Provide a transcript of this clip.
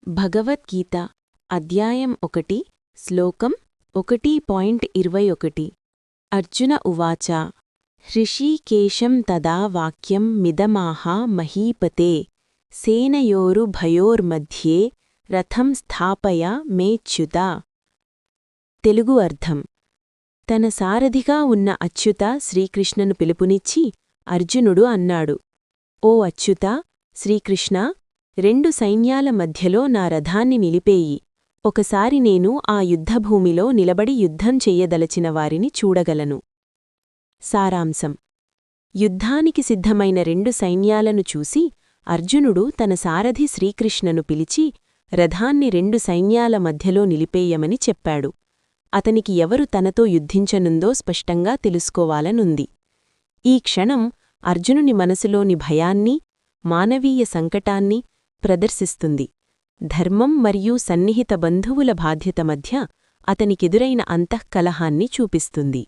భగవద్గీత అధ్యాయం 1 శ్లోకం 1.21 అర్జున ఉవాచ హృషీకేశం తదా వాక్యం మిదమాహ మహీపతే సేనయోరుభయోర్మధ్యే రథం స్థాపయ మేచ్యుత. తెలుగు అర్థం: తన సారథిగా ఉన్న అచ్యుత శ్రీకృష్ణను పిలుపునిచ్చి అర్జునుడు అన్నాడు, ఓ అచ్యుత, శ్రీకృష్ణ, రెండు సైన్యాల మధ్యలో నా రథాన్ని నిలిపేయి. ఒకసారి నేను ఆ యుద్ధభూమిలో నిలబడి యుద్ధం చెయ్యదలచిన వారిని చూడగలను. సారాంశం: యుద్ధానికి సిద్ధమైన రెండు సైన్యాలను చూసి అర్జునుడు తన సారథి శ్రీకృష్ణను పిలిచి రథాన్ని రెండు సైన్యాల మధ్యలో నిలిపేయమని చెప్పాడు. అతనికి ఎవరు తనతో యుద్ధించనుందో స్పష్టంగా తెలుసుకోవాలనుంది. ఈ క్షణం అర్జునుని మనసులోని భయాన్ని, మానవీయ సంకటాన్ని ప్రదర్శిస్తుంది. ధర్మం మరియు సన్నిహిత బంధువుల బాధ్యత మధ్య అతనికెదురైన అంతఃకలహాన్ని చూపిస్తుంది.